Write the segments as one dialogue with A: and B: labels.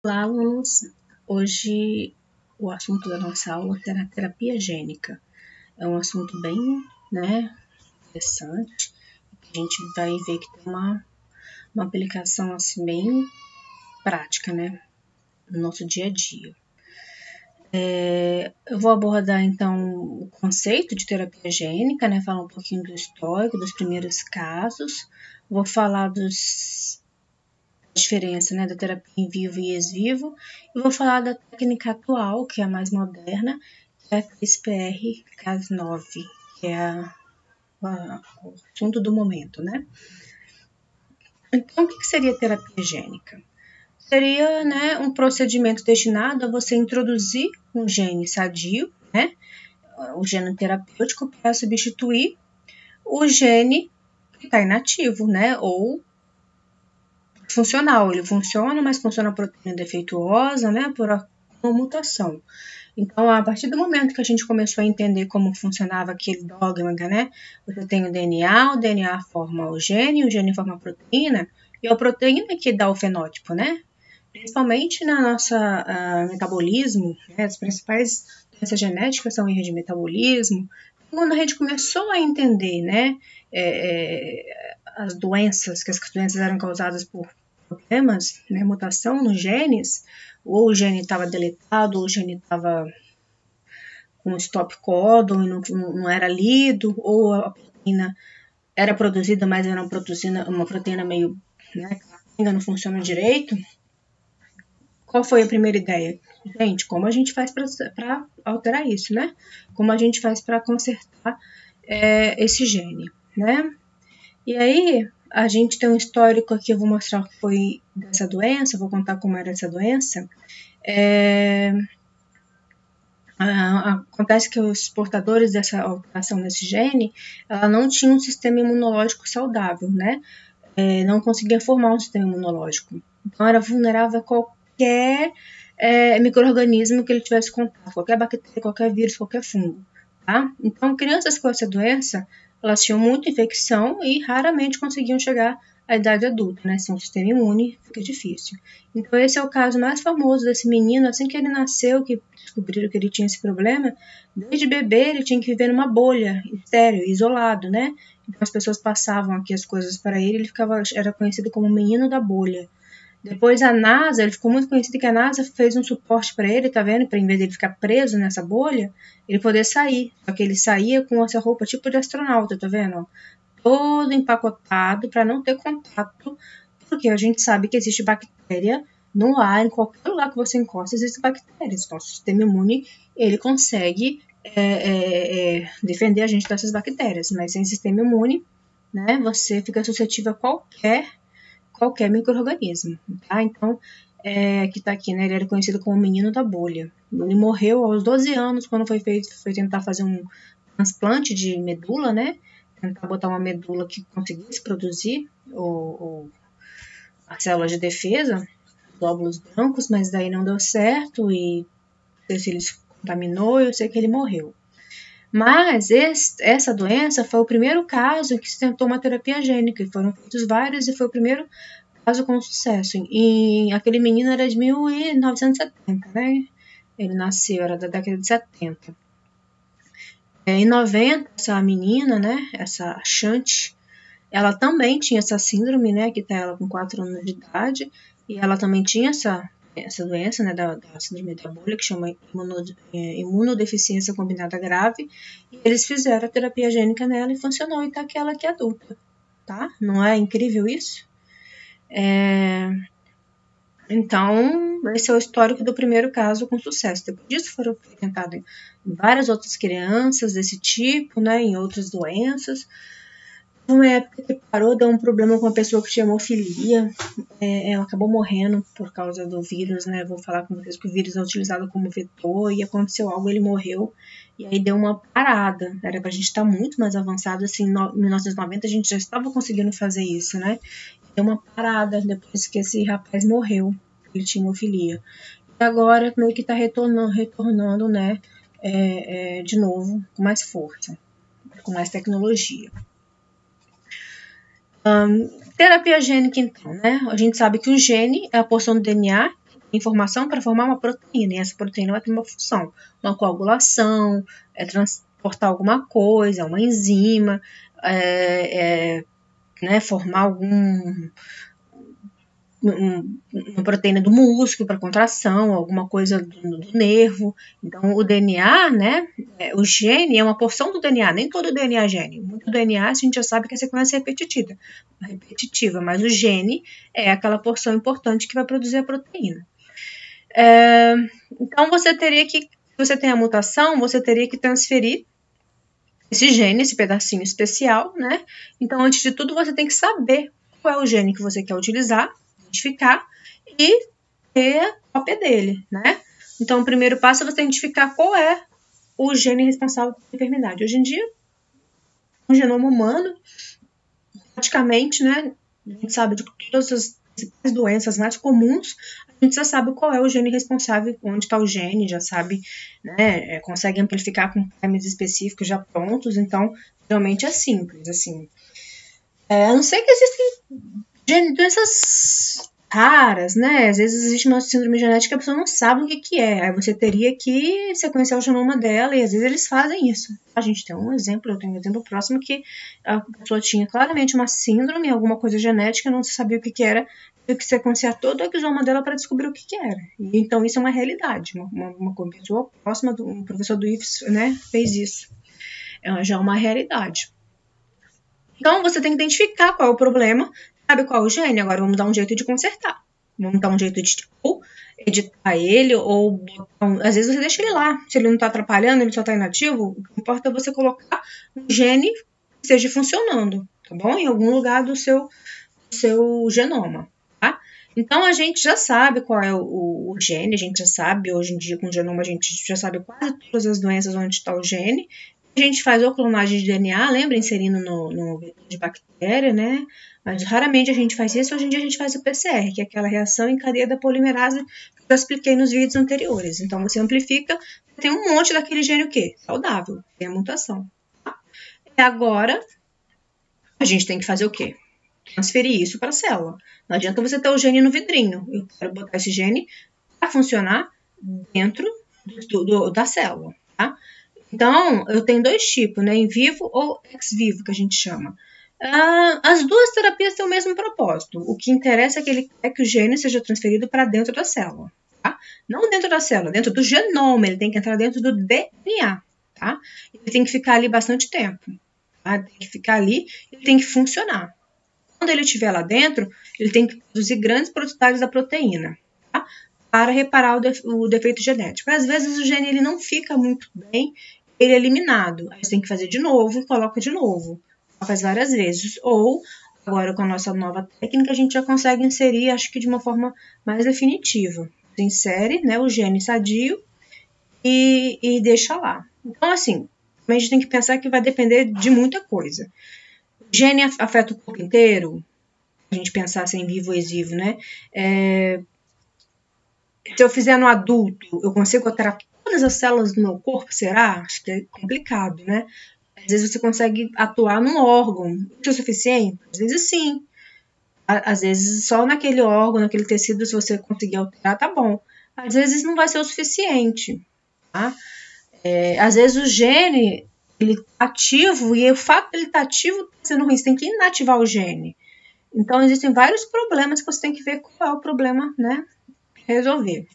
A: Olá, alunos! Hoje o assunto da nossa aula será terapia gênica. É um assunto bem, interessante. A gente vai ver que tem uma aplicação assim bem prática, no nosso dia a dia. Eu vou abordar então o conceito de terapia gênica, falar um pouquinho do histórico, dos primeiros casos. Vou falar diferença da terapia em vivo e ex-vivo, e vou falar da técnica atual, que é a mais moderna, que é a CRISPR-Cas9, que é o assunto do momento, Então, o que seria terapia gênica? Seria um procedimento destinado a você introduzir um gene sadio, o gene terapêutico, para substituir o gene que está inativo, ou funcional. Ele funciona, mas funciona proteína defeituosa, por uma mutação. Então, a partir do momento que a gente começou a entender como funcionava aquele dogma, você tem o DNA forma o gene forma a proteína, e a proteína que dá o fenótipo, Principalmente na nossa metabolismo, as principais doenças genéticas são erros de metabolismo. Quando a gente começou a entender, as doenças, que as doenças eram causadas por problemas, mutação nos genes, ou o gene estava deletado, ou o gene estava com stop codon e não era lido, ou a proteína era produzida, mas era uma proteína meio, não funciona direito. Qual foi a primeira ideia? Gente, como a gente faz para alterar isso, Como a gente faz para consertar esse gene, E aí, a gente tem um histórico aqui, eu vou mostrar o que foi dessa doença, vou contar como era essa doença. Acontece que os portadores dessa alteração desse gene, ela não tinham um sistema imunológico saudável, não conseguia formar um sistema imunológico. Então, era vulnerável a qualquer micro-organismo que ele tivesse contato, qualquer bactéria, qualquer vírus, qualquer fungo, tá? Então, crianças com essa doença, elas tinham muita infecção e raramente conseguiam chegar à idade adulta, Sem um sistema imune, fica difícil. Então, esse é o caso mais famoso desse menino. Assim que ele nasceu, que descobriram que ele tinha esse problema, desde bebê ele tinha que viver numa bolha, estéril, isolado, Então, as pessoas passavam aqui as coisas para ele, era conhecido como o menino da bolha. Depois a NASA, ele ficou muito conhecido que a NASA fez um suporte para ele, tá vendo? Para em vez de ele ficar preso nessa bolha, ele poder sair. Só que ele saía com essa roupa tipo de astronauta, tá vendo? Todo empacotado para não ter contato, porque a gente sabe que existe bactéria no ar, em qualquer lugar que você encosta, existem bactérias. Nosso sistema imune, ele consegue defender a gente dessas bactérias, mas sem sistema imune, você fica suscetível a qualquer micro-organismo, tá? Então, que tá aqui, ele era conhecido como o menino da bolha. Ele morreu aos 12 anos, quando foi tentar fazer um transplante de medula, Tentar botar uma medula que conseguisse produzir as células de defesa, glóbulos brancos, mas daí não deu certo e não sei se ele se contaminou, eu sei que ele morreu. Mas essa doença foi o primeiro caso que se tentou uma terapia gênica, e foram feitos vários, e foi o primeiro caso com sucesso. E aquele menino era de 1970, Ele nasceu, era da década de 70. Em 90, essa menina, essa Shanti, ela também tinha essa síndrome, que tá ela com 4 anos de idade, e ela também tinha essa doença, da síndrome da bolha, que chama imunodeficiência combinada grave, e eles fizeram a terapia gênica nela e funcionou, e tá aquela que é adulta, tá? Não é incrível isso? Então, esse é o histórico do primeiro caso com sucesso. Depois disso foram tentadas em várias outras crianças desse tipo, em outras doenças. Uma época que parou, deu um problema com uma pessoa que tinha hemofilia. Ela acabou morrendo por causa do vírus, Vou falar com vocês que o vírus é utilizado como vetor e aconteceu algo, ele morreu. E aí deu uma parada. Era pra gente estar muito mais avançado, assim, em 1990 a gente já estava conseguindo fazer isso, Deu uma parada depois que esse rapaz morreu. Ele tinha hemofilia. E agora meio que tá retornando, de novo, com mais força, com mais tecnologia. Terapia gênica, então, A gente sabe que o gene é a porção do DNA que informação para formar uma proteína, e essa proteína vai ter uma função, uma coagulação, transportar alguma coisa, uma enzima, né, formar uma proteína do músculo para contração, alguma coisa do nervo. Então, o DNA, né, o gene é uma porção do DNA, nem todo o DNA é gene. Muito DNA a gente já sabe que é sequência repetitiva, mas o gene é aquela porção importante que vai produzir a proteína. Então, se você tem a mutação, você teria que transferir esse gene, esse pedacinho especial, né? Então, antes de tudo, você tem que saber qual é o gene que você quer utilizar, identificar e ter a cópia dele, né? Então, o primeiro passo é você identificar qual é o gene responsável por enfermidade. Hoje em dia, o genoma humano, praticamente, né? A gente sabe de todas as doenças mais comuns, a gente já sabe qual é o gene responsável, onde está o gene, já sabe, né? Consegue amplificar com termos específicos já prontos, então, realmente é simples, assim. A não ser que existem doenças raras, né? Às vezes existe uma síndrome genética que a pessoa não sabe o que é. Aí você teria que sequenciar o genoma dela e às vezes eles fazem isso. A gente tem um exemplo, eu tenho um exemplo próximo que a pessoa tinha claramente uma síndrome, alguma coisa genética, não se sabia o que era, teve que sequenciar todo o exoma dela para descobrir o que era. E, então isso é uma realidade. Uma pessoa próxima, um professor do IFES, né, fez isso. Já é uma realidade. Então você tem que identificar qual é o problema, sabe qual é o gene, agora vamos dar um jeito de consertar. Vamos dar um jeito de ou editar ele, ou às vezes você deixa ele lá. Se ele não está atrapalhando, ele só está inativo, o que importa é você colocar um gene que esteja funcionando, tá bom? Em algum lugar do seu genoma, tá? Então a gente já sabe qual é o gene, a gente já sabe, hoje em dia com o genoma a gente já sabe quase todas as doenças onde está o gene. A gente faz ou clonagem de DNA, lembra? Inserindo no vetor de bactéria, né? Mas raramente a gente faz isso. Hoje em dia a gente faz o PCR, que é aquela reação em cadeia da polimerase que eu expliquei nos vídeos anteriores. Então você amplifica, tem um monte daquele gene o quê? Saudável, tem a mutação. Tá? E agora a gente tem que fazer o quê? Transferir isso para a célula. Não adianta você ter o gene no vidrinho. Eu quero botar esse gene para funcionar dentro da célula, tá? Então, eu tenho dois tipos, né? In vivo ou ex vivo, que a gente chama. As duas terapias têm o mesmo propósito. O que interessa é que o gene seja transferido para dentro da célula, tá? Não dentro da célula, dentro do genoma. Ele tem que entrar dentro do DNA, tá? Ele tem que ficar ali bastante tempo, tá? Tem que ficar ali, ele tem que funcionar. Quando ele estiver lá dentro, ele tem que produzir grandes quantidades da proteína, tá? Para reparar o defeito genético. Às vezes o gene ele não fica muito bem, ele é eliminado. Aí você tem que fazer de novo e coloca de novo. Faz várias vezes. Ou, agora com a nossa nova técnica, a gente já consegue inserir, acho que de uma forma mais definitiva. Você insere, né, o gene sadio e deixa lá. Então, assim, a gente tem que pensar que vai depender de muita coisa. O gene afeta o corpo inteiro? A gente pensar assim, vivo ou ex vivo, né? Se eu fizer no adulto, eu consigo alterar todas as células do meu corpo, será? Acho que é complicado, né? Às vezes você consegue atuar num órgão. Isso é o suficiente? Às vezes sim. Às vezes só naquele órgão, naquele tecido, se você conseguir alterar, tá bom. Às vezes não vai ser o suficiente, tá? Às vezes o gene, ele tá ativo e o fato dele estar ativo tá sendo ruim. Você tem que inativar o gene. Então existem vários problemas que você tem que ver qual é o problema, né? Resolver.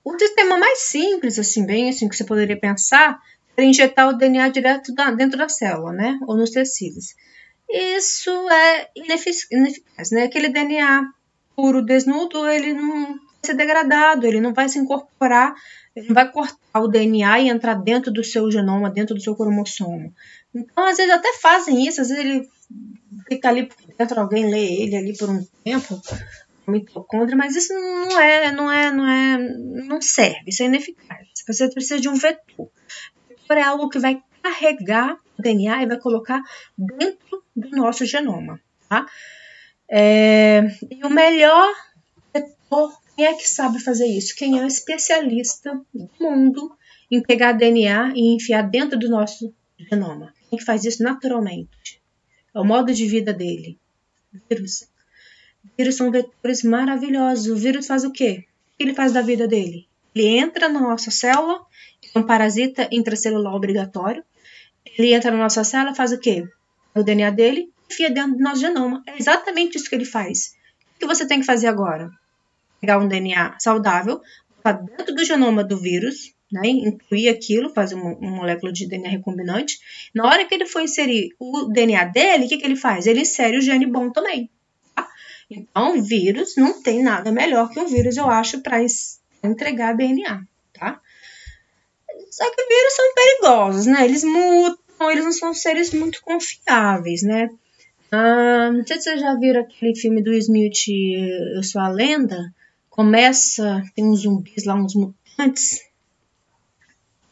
A: O sistema mais simples, assim, bem assim, que você poderia pensar, é injetar o DNA direto dentro da célula, né? Ou nos tecidos. Isso é ineficaz, né? Aquele DNA puro, desnudo, ele não vai ser degradado, ele não vai se incorporar, ele não vai cortar o DNA e entrar dentro do seu genoma, dentro do seu cromossomo. Então, às vezes até fazem isso, às vezes ele fica ali por dentro, alguém lê ele ali por um tempo, mitocôndria, mas isso não serve, isso é ineficaz. Você precisa de um vetor. O vetor é algo que vai carregar o DNA e vai colocar dentro do nosso genoma, tá? E o melhor vetor, quem é que sabe fazer isso? Quem é o especialista do mundo em pegar DNA e enfiar dentro do nosso genoma? Quem que faz isso naturalmente? É o modo de vida dele. Vírus. Vírus são vetores maravilhosos. O vírus faz o quê? O que ele faz da vida dele? Ele entra na nossa célula, é um parasita intracelular obrigatório. Ele entra na nossa célula, faz o quê? O DNA dele enfia dentro do nosso genoma. É exatamente isso que ele faz. O que você tem que fazer agora? Pegar um DNA saudável, botar dentro do genoma do vírus, né, incluir aquilo, fazer uma molécula de DNA recombinante. Na hora que ele for inserir o DNA dele, o que ele faz? Ele insere o gene bom também. Tá? Então, vírus não tem nada melhor que um vírus, eu acho, para entregar DNA. Tá? Só que vírus são perigosos, né? Eles mutam, eles não são seres muito confiáveis, né? Não sei se vocês já viram aquele filme do Smith, Eu Sou a Lenda. Começa, tem uns zumbis lá, uns mutantes.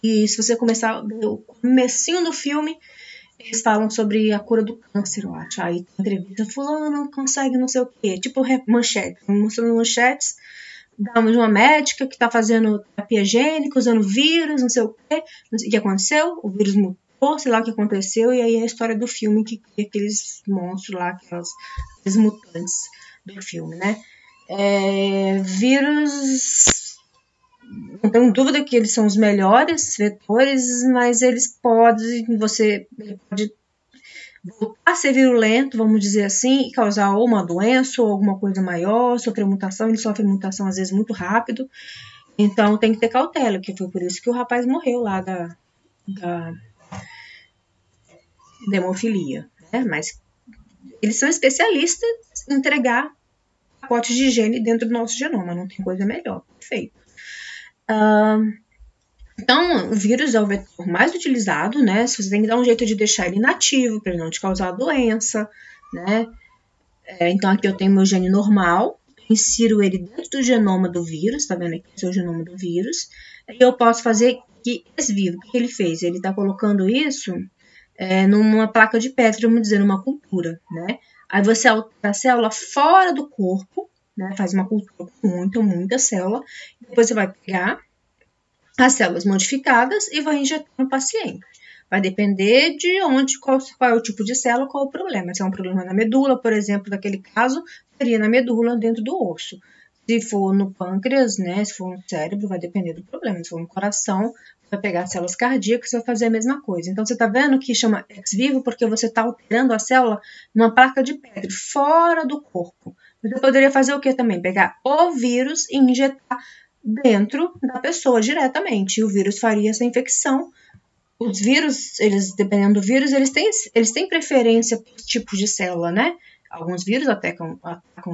A: E se você começar a ver o comecinho do filme, eles falam sobre a cura do câncer, eu acho. Aí tem entrevista, fulano consegue não sei o quê. Tipo manchete, mostrando manchetes de uma médica que está fazendo terapia gênica, usando vírus, não sei o quê. Não sei o que aconteceu, o vírus mutou, sei lá o que aconteceu. E aí é a história do filme que cria aqueles monstros lá, aqueles mutantes do filme, né? Vírus, não tenho dúvida que eles são os melhores vetores, mas você pode voltar a ser virulento, vamos dizer assim, e causar ou uma doença ou alguma coisa maior, sofrer mutação. Ele sofre mutação às vezes muito rápido, então tem que ter cautela, que foi por isso que o rapaz morreu lá da hemofilia, né? Mas eles são especialistas em entregar pacotes de gene dentro do nosso genoma, não tem coisa melhor, perfeito. Então, o vírus é o vetor mais utilizado, né? Você tem que dar um jeito de deixar ele inativo, para ele não te causar doença, né? Então, aqui eu tenho meu gene normal, insiro ele dentro do genoma do vírus, tá vendo aqui? Esse é o genoma do vírus. E eu posso fazer que ex vivo. O que ele fez? Ele está colocando isso numa placa de Petri, vamos dizer, numa cultura, né? Aí você altera a célula fora do corpo, né? Faz uma cultura com muita célula. Depois você vai pegar as células modificadas e vai injetar no paciente. Vai depender de qual é o tipo de célula, qual é o problema. Se é um problema na medula, por exemplo, naquele caso, seria na medula dentro do osso. Se for no pâncreas, né, se for no cérebro, vai depender do problema. Se for no coração, vai pegar as células cardíacas e vai fazer a mesma coisa. Então, você está vendo que chama ex vivo porque você está alterando a célula numa placa de Petri, fora do corpo. Você poderia fazer o que também? Pegar o vírus e injetar dentro da pessoa diretamente. E o vírus faria essa infecção. Os vírus, dependendo do vírus, eles têm preferência por tipos de célula, né? Alguns vírus atacam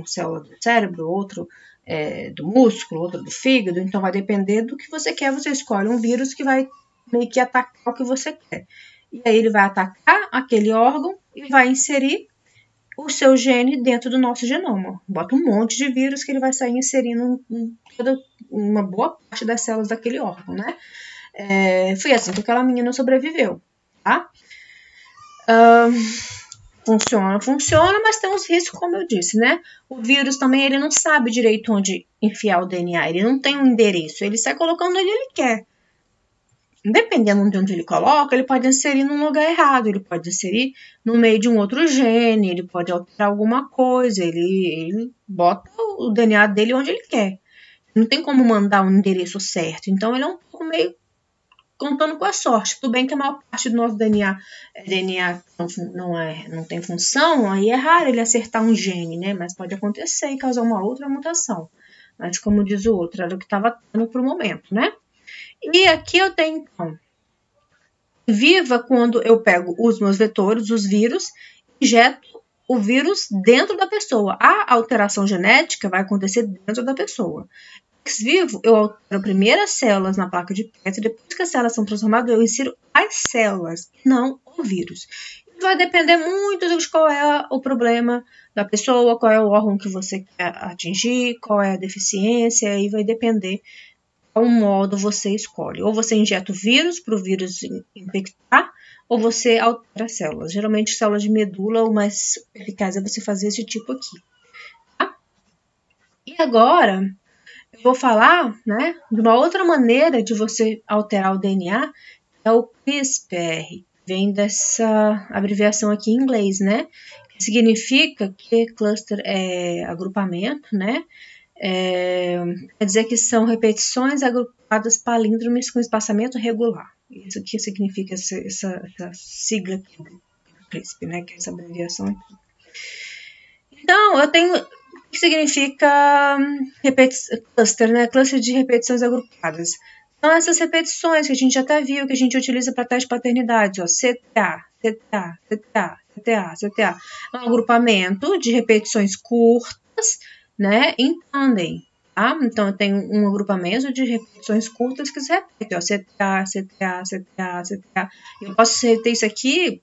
A: célula do cérebro, outro do músculo, outro do fígado. Então, vai depender do que você quer. Você escolhe um vírus que vai meio que atacar o que você quer. E aí, ele vai atacar aquele órgão e vai inserir o seu gene dentro do nosso genoma. Bota um monte de vírus que ele vai sair inserindo toda uma boa parte das células daquele órgão, né? Foi assim que aquela menina sobreviveu, tá? Funciona, mas tem uns riscos, como eu disse, né? O vírus também, ele não sabe direito onde enfiar o DNA, ele não tem um endereço, ele sai colocando onde ele quer. Dependendo de onde ele coloca, ele pode inserir num lugar errado, ele pode inserir no meio de um outro gene, ele pode alterar alguma coisa, ele bota o DNA dele onde ele quer. Não tem como mandar um endereço certo, então ele é um pouco meio contando com a sorte. Tudo bem que a maior parte do nosso DNA não tem função, aí é raro ele acertar um gene, né? Mas pode acontecer e causar uma outra mutação. Mas como diz o outro, era o que estava tendo para o momento, né? E aqui eu tenho, então, viva quando eu pego os meus vetores, os vírus, injeto o vírus dentro da pessoa. A alteração genética vai acontecer dentro da pessoa. Ex vivo, eu altero primeiro as células na placa de Petri, depois que as células são transformadas, eu insiro as células, não o vírus. Vai depender muito de qual é o problema da pessoa, qual é o órgão que você quer atingir, qual é a deficiência, aí vai depender qual modo você escolhe. Ou você injeta o vírus para o vírus infectar, ou você altera as células. Geralmente, células de medula, o mais eficaz é você fazer esse tipo aqui. Tá? E agora, eu vou falar, né, de uma outra maneira de você alterar o DNA, é o CRISPR. Vem dessa abreviação aqui em inglês, né? significa que cluster é agrupamento, né? Quer dizer que são repetições agrupadas palíndromes com espaçamento regular. Isso que significa essa sigla aqui do CRISP, né? Que é essa abreviação aqui. Então, eu tenho o que significa cluster, né? Cluster de repetições agrupadas. Então, essas repetições que a gente já até viu, que a gente utiliza para teste de paternidade, ó, CTA, CTA, CTA, CTA, CTA. É um agrupamento de repetições curtas, né, em tandem, tá? Então, eu tenho um agrupamento de repetições curtas que se repetem, ó, CTA, CTA, CTA, CTA. Eu posso repetir isso aqui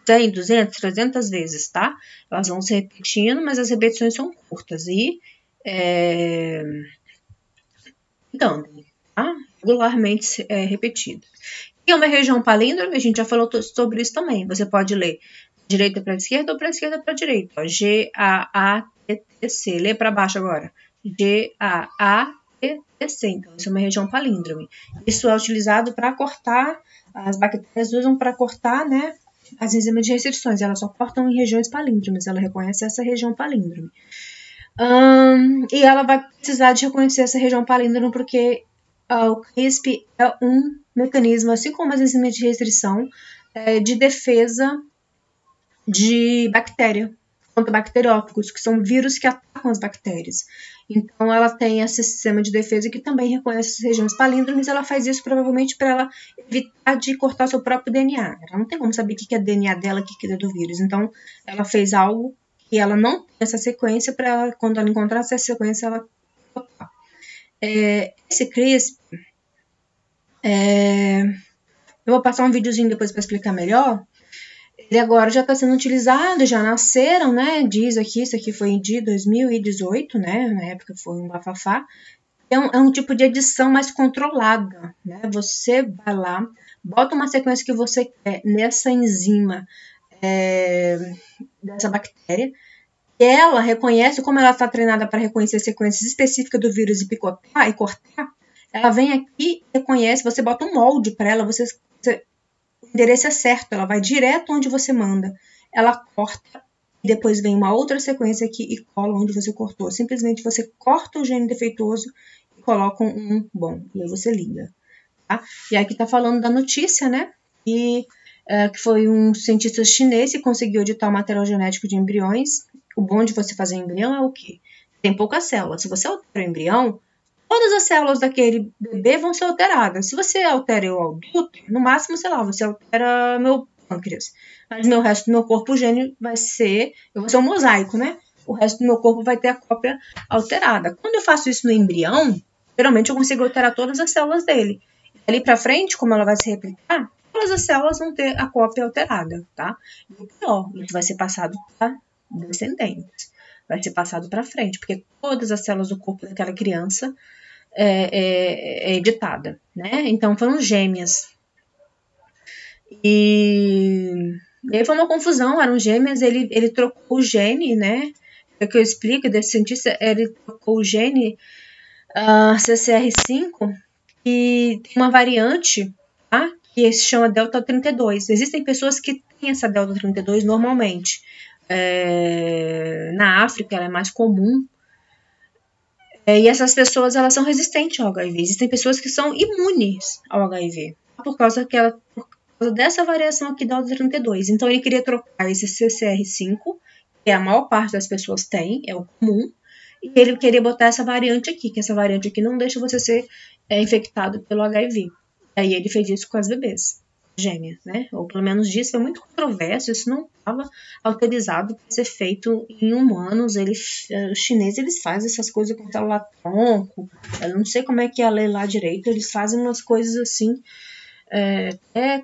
A: 100, 200, 300 vezes, tá? Elas vão se repetindo, mas as repetições são curtas e tandem, tá? Regularmente repetidas. E uma região palíndrome, a gente já falou sobre isso também. Você pode ler direita para esquerda ou para esquerda para direita. Ó, G-A-A-T-T-C. Lê para baixo agora. G-A-A-T-T-C. Então, isso é uma região palíndrome. Isso é utilizado para cortar, as bactérias usam para cortar, né, as enzimas de restrições. Elas só cortam em regiões palíndromes. Ela reconhece essa região palíndrome. E ela vai precisar de reconhecer essa região palíndrome porque o CRISP é um mecanismo, assim como as enzimas de restrição, de defesa de bactéria, contra bacteriófagos, que são vírus que atacam as bactérias. Então, ela tem esse sistema de defesa que também reconhece as regiões palíndromes. Ela faz isso provavelmente para ela evitar de cortar seu próprio DNA. Ela não tem como saber o que é DNA dela, o que é do vírus. Então, ela fez algo que ela não tem essa sequência para ela, quando ela encontrar essa sequência, ela cortar. Esse CRISP, eu vou passar um videozinho depois para explicar melhor. Ele agora já está sendo utilizado, já nasceram, né? Diz aqui, isso aqui foi de 2018, né? Na época foi um bafafá. É um tipo de edição mais controlada, né? Você vai lá, bota uma sequência que você quer nessa enzima dessa bactéria, e ela reconhece, como ela está treinada para reconhecer sequências específicas do vírus e picotar e cortar, ela vem aqui, reconhece, você bota um molde para ela, o endereço é certo, ela vai direto onde você manda, ela corta, e depois vem uma outra sequência aqui e cola onde você cortou. Simplesmente você corta o gene defeituoso e coloca um bom, e aí você liga. Tá? E aqui está falando da notícia, né? Que foi um cientista chinês que conseguiu editar o material genético de embriões. O bom de você fazer embrião é o quê? Tem poucas células. Se você altera o embrião, todas as células daquele bebê vão ser alteradas. Se você altera o adulto, no máximo, sei lá, você altera meu pâncreas. Mas o resto do meu corpo, o gene vai ser... Eu vou ser um mosaico, né? O resto do meu corpo vai ter a cópia alterada. Quando eu faço isso no embrião, geralmente eu consigo alterar todas as células dele. Ali pra frente, como ela vai se replicar, todas as células vão ter a cópia alterada, tá? E o pior, isso vai ser passado para descendentes. Vai ser passado para frente, porque todas as células do corpo daquela criança é editada, né? Então foram gêmeas. E aí foi uma confusão, eram gêmeas, ele trocou o gene, né? É que eu explico desse cientista, ele trocou o gene CCR5, que tem uma variante, tá? Que se chama delta 32. Existem pessoas que têm essa delta 32 normalmente. Na África ela é mais comum. E essas pessoas elas são resistentes ao HIV. Existem pessoas que são imunes ao HIV por causa dessa variação aqui da delta 32. Então ele queria trocar esse CCR5, que a maior parte das pessoas tem, é o comum, e ele queria botar essa variante aqui, que essa variante aqui não deixa você ser infectado pelo HIV. Aí ele fez isso com as bebês gêmeas, né? Ou pelo menos disso, foi muito controverso, isso não estava autorizado para ser feito em humanos. Os chineses, eles fazem essas coisas com célula-tronco, eu não sei como é que é a lei lá direito, eles fazem umas coisas assim,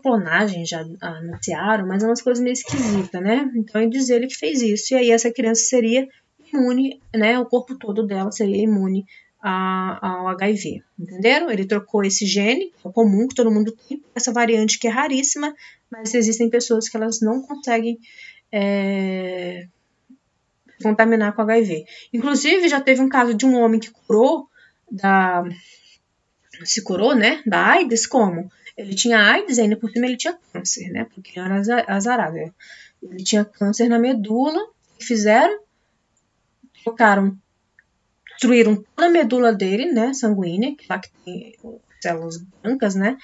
A: clonagem já anunciaram, mas é umas coisas meio esquisitas, né? Então ele diz ele que fez isso, e aí essa criança seria imune, né? O corpo todo dela seria imune ao HIV, entenderam? Ele trocou esse gene, que é comum, que todo mundo tem, essa variante que é raríssima, mas existem pessoas que elas não conseguem contaminar com HIV. Inclusive, já teve um caso de um homem que se curou, né, da AIDS, como? Ele tinha AIDS e ainda por cima ele tinha câncer, né, porque ele era azarado. Ele tinha câncer na medula que fizeram? Destruíram toda a medula dele, né, sanguínea, que lá que tem células brancas, né,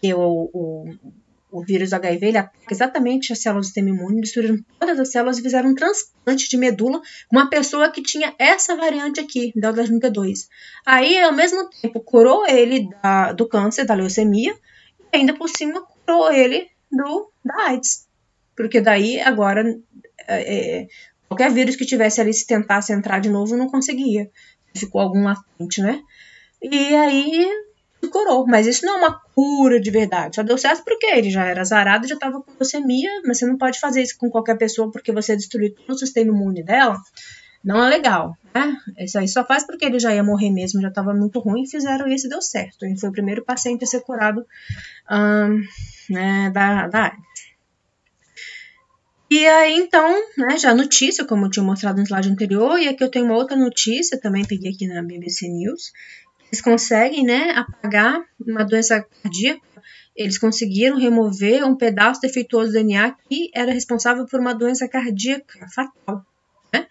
A: que o vírus HIV, ele ataca exatamente as células do sistema imune, destruíram todas as células e fizeram um transplante de medula com uma pessoa que tinha essa variante aqui, da 32. Aí, ao mesmo tempo, curou ele do câncer, da leucemia, e ainda por cima curou ele da AIDS. Porque daí, agora, qualquer vírus que tivesse ali, se tentasse entrar de novo, não conseguia. Ficou algum latente, né? E aí, curou. Mas isso não é uma cura de verdade. Só deu certo porque ele já era azarado, já estava com leucemia, mas você não pode fazer isso com qualquer pessoa porque você destruiu todo o sistema imune dela. Não é legal, né? Isso aí só faz porque ele já ia morrer mesmo, já estava muito ruim, fizeram isso e deu certo. Ele foi o primeiro paciente a ser curado da AIDS. E aí, então, né, já notícia, como eu tinha mostrado no slide anterior, e aqui eu tenho uma outra notícia, também peguei aqui na BBC News. Eles conseguem, né, apagar uma doença cardíaca. Eles conseguiram remover um pedaço defeituoso do DNA que era responsável por uma doença cardíaca fatal, né?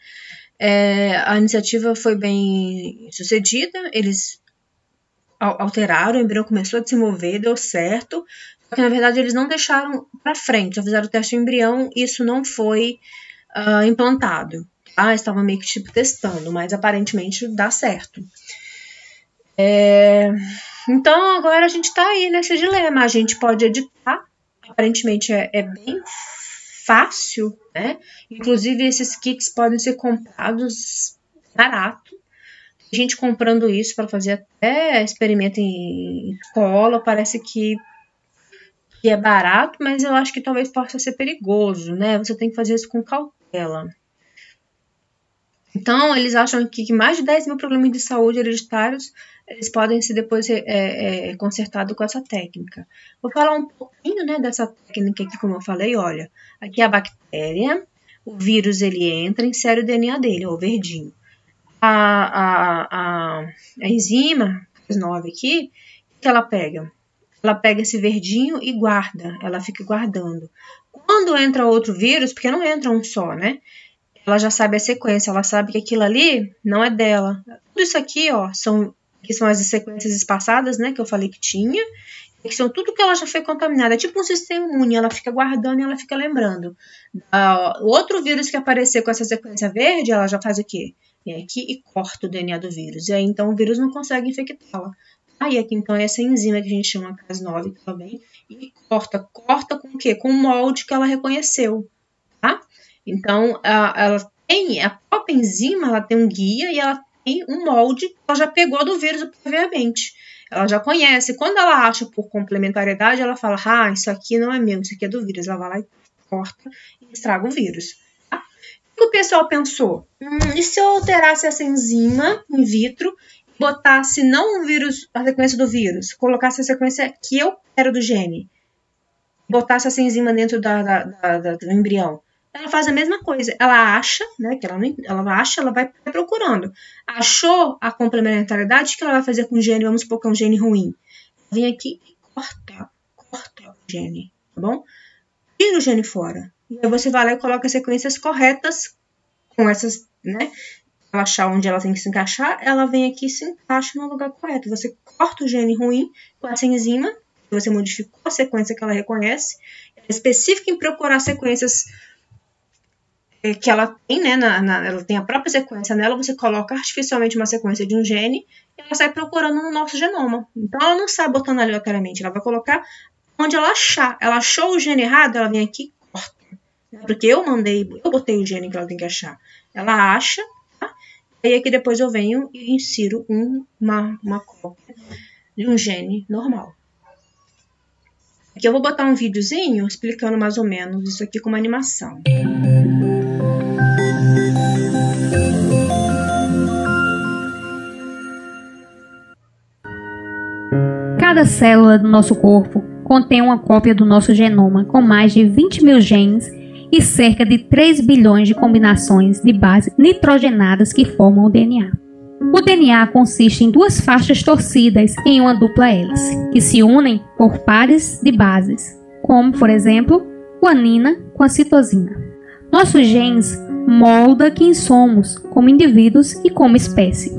A: A iniciativa foi bem sucedida, eles alteraram, o embrião começou a se mover, deu certo, só que na verdade eles não deixaram para frente, só fizeram o teste do embrião e isso não foi implantado. Tá? Estavam meio que testando, mas aparentemente dá certo. Então agora a gente está aí nesse dilema, a gente pode editar, aparentemente é bem fácil, né? Inclusive esses kits podem ser comprados barato. A gente comprando isso para fazer até experimento em escola, parece que é barato, mas eu acho que talvez possa ser perigoso, né? Você tem que fazer isso com cautela. Então, eles acham que mais de 10 mil problemas de saúde hereditários eles podem ser depois consertados com essa técnica. Vou falar um pouquinho, né, dessa técnica aqui, como eu falei. Olha, aqui a bactéria, o vírus ele entra, insere o DNA dele, o verdinho. A enzima, as 9 aqui, o que ela pega? Ela pega esse verdinho e guarda, ela fica guardando. Quando entra outro vírus, porque não entra um só, né? Ela já sabe a sequência, ela sabe que aquilo ali não é dela. Tudo isso aqui, ó, são as sequências espaçadas, né, que eu falei que tinha, que são tudo que ela já foi contaminada. É tipo um sistema imune, ela fica guardando e ela fica lembrando. O outro vírus que aparecer com essa sequência verde, ela já faz o quê? Vem aqui e corta o DNA do vírus. E aí, então, o vírus não consegue infectá-la. Aí, aqui, então, essa enzima que a gente chama Cas9 também, e corta com o quê? Com o molde que ela reconheceu, tá? Então, ela tem, a própria enzima, ela tem um guia e ela tem um molde que ela já pegou do vírus previamente. Ela já conhece. Quando ela acha por complementariedade, ela fala, isso aqui não é meu, isso aqui é do vírus. Ela vai lá e corta e estraga o vírus. Tá? O que o pessoal pensou? E se eu alterasse essa enzima in vitro, botasse não o vírus, a sequência do vírus, colocasse a sequência que eu quero do gene, botasse essa enzima dentro do embrião? Ela faz a mesma coisa. Ela acha, né, que ela vai procurando. Achou a complementariedade, o que ela vai fazer com o gene? Vamos supor que é um gene ruim. Vem aqui e corta o gene, tá bom? Tira o gene fora. E aí você vai lá e coloca as sequências corretas com essas, né? Ela achar onde ela tem que se encaixar, ela vem aqui e se encaixa no lugar correto. Você corta o gene ruim com essa enzima, você modificou a sequência que ela reconhece, é específica em procurar sequências que ela tem, né, ela tem a própria sequência nela, você coloca artificialmente uma sequência de um gene e ela sai procurando no nosso genoma. Então, ela não sai botando aleatoriamente, ela vai colocar onde ela achar. Ela achou o gene errado, ela vem aqui e corta. Porque eu botei o gene que ela tem que achar. Ela acha, tá? E aí aqui depois eu venho e insiro uma cópia de um gene normal. Aqui eu vou botar um videozinho explicando mais ou menos isso aqui com uma animação.
B: Cada célula do nosso corpo contém uma cópia do nosso genoma com mais de 20 mil genes e cerca de 3 bilhões de combinações de bases nitrogenadas que formam o DNA. O DNA consiste em 2 faixas torcidas em uma dupla hélice, que se unem por pares de bases, como, por exemplo, guanina com a citosina. Nossos genes molda quem somos como indivíduos e como espécie.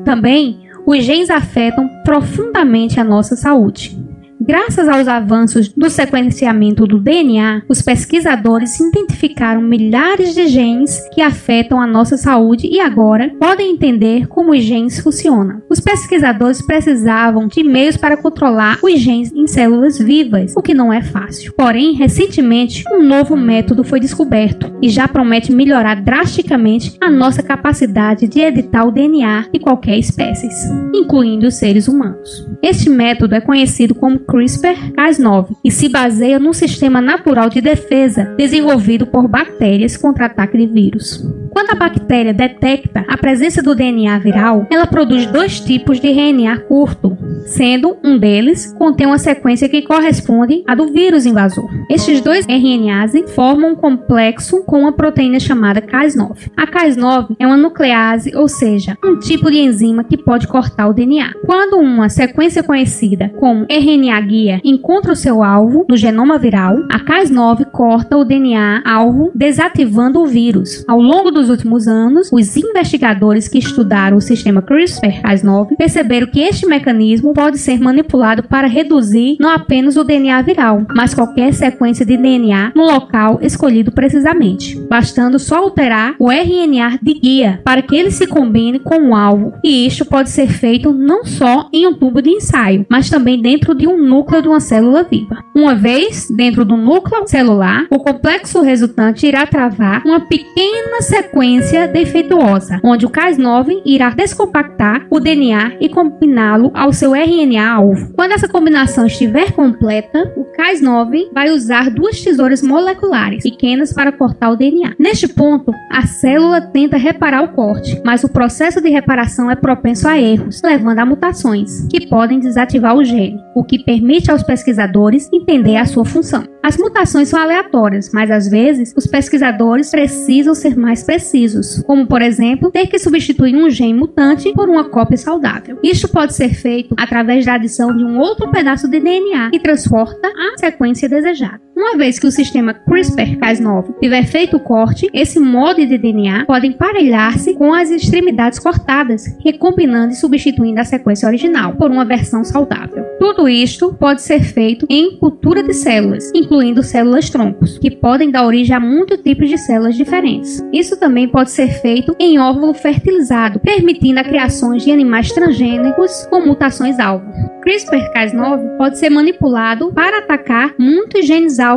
B: Também, os genes afetam profundamente a nossa saúde. Graças aos avanços do sequenciamento do DNA, os pesquisadores identificaram milhares de genes que afetam a nossa saúde e agora podem entender como os genes funcionam. Os pesquisadores precisavam de meios para controlar os genes em células vivas, o que não é fácil. Porém, recentemente, um novo método foi descoberto e já promete melhorar drasticamente a nossa capacidade de editar o DNA de qualquer espécie, incluindo os seres humanos. Este método é conhecido como CRISPR-Cas9 e se baseia num sistema natural de defesa desenvolvido por bactérias contra ataque de vírus. Quando a bactéria detecta a presença do DNA viral, ela produz dois tipos de RNA curto, sendo um deles contém uma sequência que corresponde à do vírus invasor. Estes dois RNAs formam um complexo com uma proteína chamada Cas9. A Cas9 é uma nuclease, ou seja, um tipo de enzima que pode cortar o DNA. Quando uma sequência conhecida como RNA guia encontra o seu alvo no genoma viral, a Cas9 corta o DNA alvo, desativando o vírus. Ao longo dos últimos anos, os investigadores que estudaram o sistema CRISPR-Cas9 perceberam que este mecanismo pode ser manipulado para reduzir não apenas o DNA viral, mas qualquer sequência de DNA no local escolhido precisamente, bastando só alterar o RNA de guia para que ele se combine com o alvo, e isto pode ser feito não só em um tubo de ensaio, mas também dentro de um núcleo de uma célula viva. Uma vez dentro do núcleo celular, o complexo resultante irá travar uma pequena sequência defeituosa, onde o Cas9 irá descompactar o DNA e combiná-lo ao seu RNA-alvo. Quando essa combinação estiver completa, o Cas9 vai usar duas tesouras moleculares pequenas para cortar o DNA. Neste ponto, a célula tenta reparar o corte, mas o processo de reparação é propenso a erros, levando a mutações, que podem desativar o gene, o que permite aos pesquisadores entender a sua função. As mutações são aleatórias, mas às vezes os pesquisadores precisam ser mais precisos, como por exemplo, ter que substituir um gene mutante por uma cópia saudável. Isto pode ser feito através da adição de um outro pedaço de DNA que transporta a sequência desejada. Uma vez que o sistema CRISPR-Cas9 tiver feito o corte, esse molde de DNA pode emparelhar-se com as extremidades cortadas, recombinando e substituindo a sequência original por uma versão saudável. Tudo isto pode ser feito em cultura de células, incluindo células-troncos, que podem dar origem a muitos tipos de células diferentes. Isso também pode ser feito em óvulo fertilizado, permitindo a criação de animais transgênicos com mutações-alvo. CRISPR-Cas9 pode ser manipulado para atacar muitos genes-alvos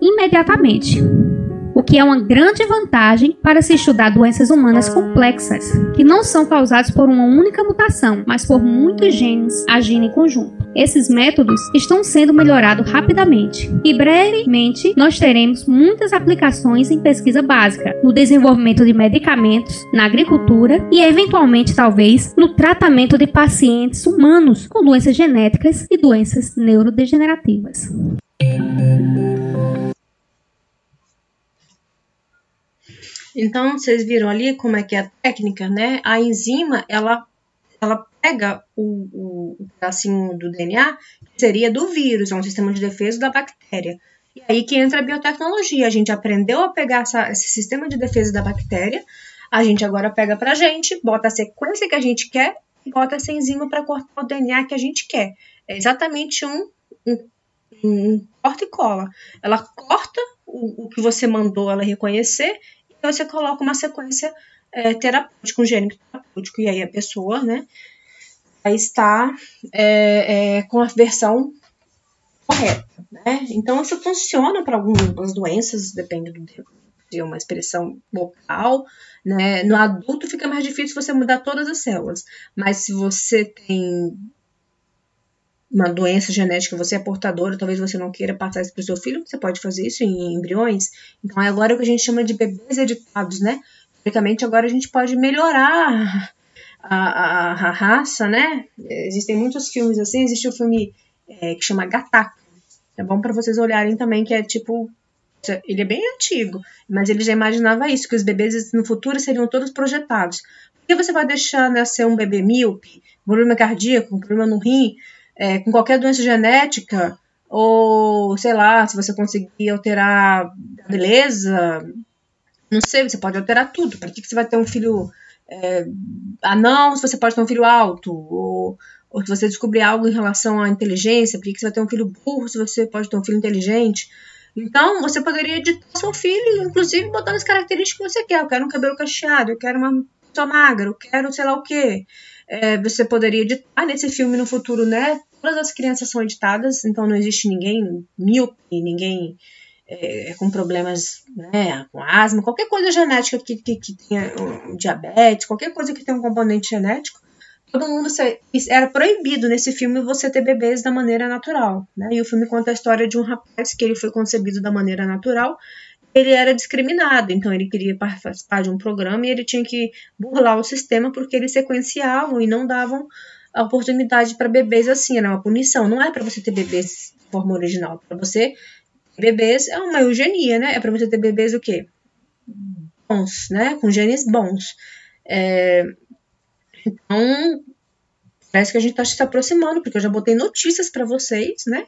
B: imediatamente, o que é uma grande vantagem para se estudar doenças humanas complexas, que não são causadas por uma única mutação, mas por muitos genes agindo em conjunto. Esses métodos estão sendo melhorados rapidamente e brevemente nós teremos muitas aplicações em pesquisa básica, no desenvolvimento de medicamentos, na agricultura e eventualmente talvez no tratamento de pacientes humanos com doenças genéticas e doenças neurodegenerativas.
A: Então, vocês viram ali como é que é a técnica, né? A enzima, ela pega o pedacinho do DNA, que seria do vírus, é um sistema de defesa da bactéria. E aí que entra a biotecnologia. A gente aprendeu a pegar esse sistema de defesa da bactéria, a gente agora pega pra gente, bota a sequência que a gente quer e bota essa enzima para cortar o DNA que a gente quer. É exatamente um corta e cola. Ela corta o que você mandou ela reconhecer, você coloca uma sequência terapêutica, um gene terapêutico, e aí a pessoa, né, vai estar com a versão correta, né? Então, isso funciona para algumas doenças, depende de uma expressão local, né? No adulto fica mais difícil você mudar todas as células, mas se você tem uma doença genética, você é portadora, talvez você não queira passar isso para o seu filho, você pode fazer isso em embriões. Então, agora é o que a gente chama de bebês editados, né? Teoricamente, agora a gente pode melhorar a raça, né? Existem muitos filmes assim, existe um filme que chama Gattaca. É bom para vocês olharem também, que é tipo... Ele é bem antigo, mas ele já imaginava isso, que os bebês no futuro seriam todos projetados. Por que você vai deixar nascer um bebê míope, problema cardíaco, problema no rim, com qualquer doença genética, ou, sei lá, se você conseguir alterar a beleza, Não sei, você pode alterar tudo. Para que você vai ter um filho anão se você pode ter um filho alto? Ou se você descobrir algo em relação à inteligência, por que você vai ter um filho burro se você pode ter um filho inteligente? Então, você poderia editar seu filho, inclusive botando as características que você quer. Eu quero um cabelo cacheado, eu quero uma pessoa magra, eu quero sei lá o quê. Você poderia editar nesse filme no futuro, né? Todas as crianças são editadas, então não existe ninguém míope, ninguém com problemas, né, com asma, qualquer coisa genética que tenha diabetes, qualquer coisa que tenha um componente genético. Todo mundo era proibido nesse filme você ter bebês da maneira natural, né? E o filme conta a história de um rapaz que ele foi concebido da maneira natural. Ele era discriminado, então ele queria participar de um programa e ele tinha que burlar o sistema porque eles sequenciavam e não davam a oportunidade para bebês assim, era uma punição. Não é para você ter bebês de forma original, para você ter bebês é uma eugenia, né? É para você ter bebês o quê? Bons, né? Com genes bons. Então, parece que a gente está se aproximando, porque eu já botei notícias para vocês, né?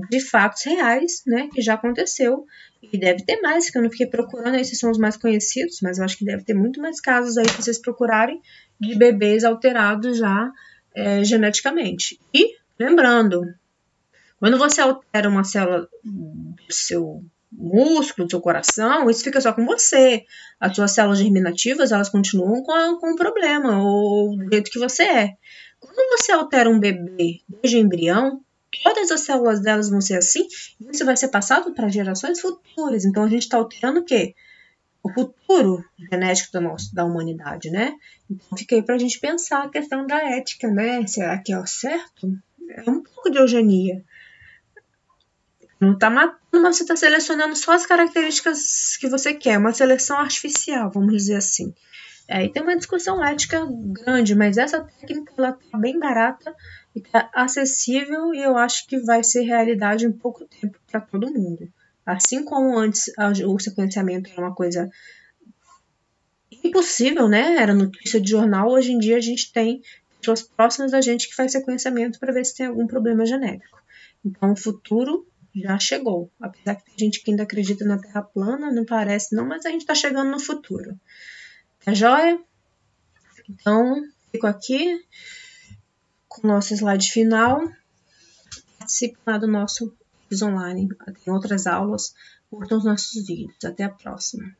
A: De fatos reais, né? Que já aconteceu. E deve ter mais, que eu não fiquei procurando, esses são os mais conhecidos, mas eu acho que deve ter muito mais casos aí que vocês procurarem de bebês alterados já geneticamente. E, lembrando, quando você altera uma célula do seu músculo, do seu coração, isso fica só com você. As suas células germinativas, elas continuam com o problema, ou do jeito que você é. Quando você altera um bebê desde o embrião, todas as células delas vão ser assim, e isso vai ser passado para gerações futuras. Então, a gente está alterando o quê? O futuro genético da humanidade, né? Então, fica aí para a gente pensar a questão da ética, né? Será que é o certo? É um pouco de eugenia. Não está matando, mas você está selecionando só as características que você quer. Uma seleção artificial, vamos dizer assim. E tem uma discussão ética grande, mas essa técnica está bem barata e está acessível e eu acho que vai ser realidade em pouco tempo para todo mundo. Assim como antes o sequenciamento era uma coisa impossível, né? Era notícia de jornal, hoje em dia a gente tem pessoas próximas da gente que faz sequenciamento para ver se tem algum problema genético. Então o futuro já chegou. Apesar que tem gente que ainda acredita na Terra plana, não parece não, mas a gente está chegando no futuro. Tá joia? Então, fico aqui com o nosso slide final. Participe lá do nosso curso online. Tem outras aulas. Curtam os nossos vídeos. Até a próxima.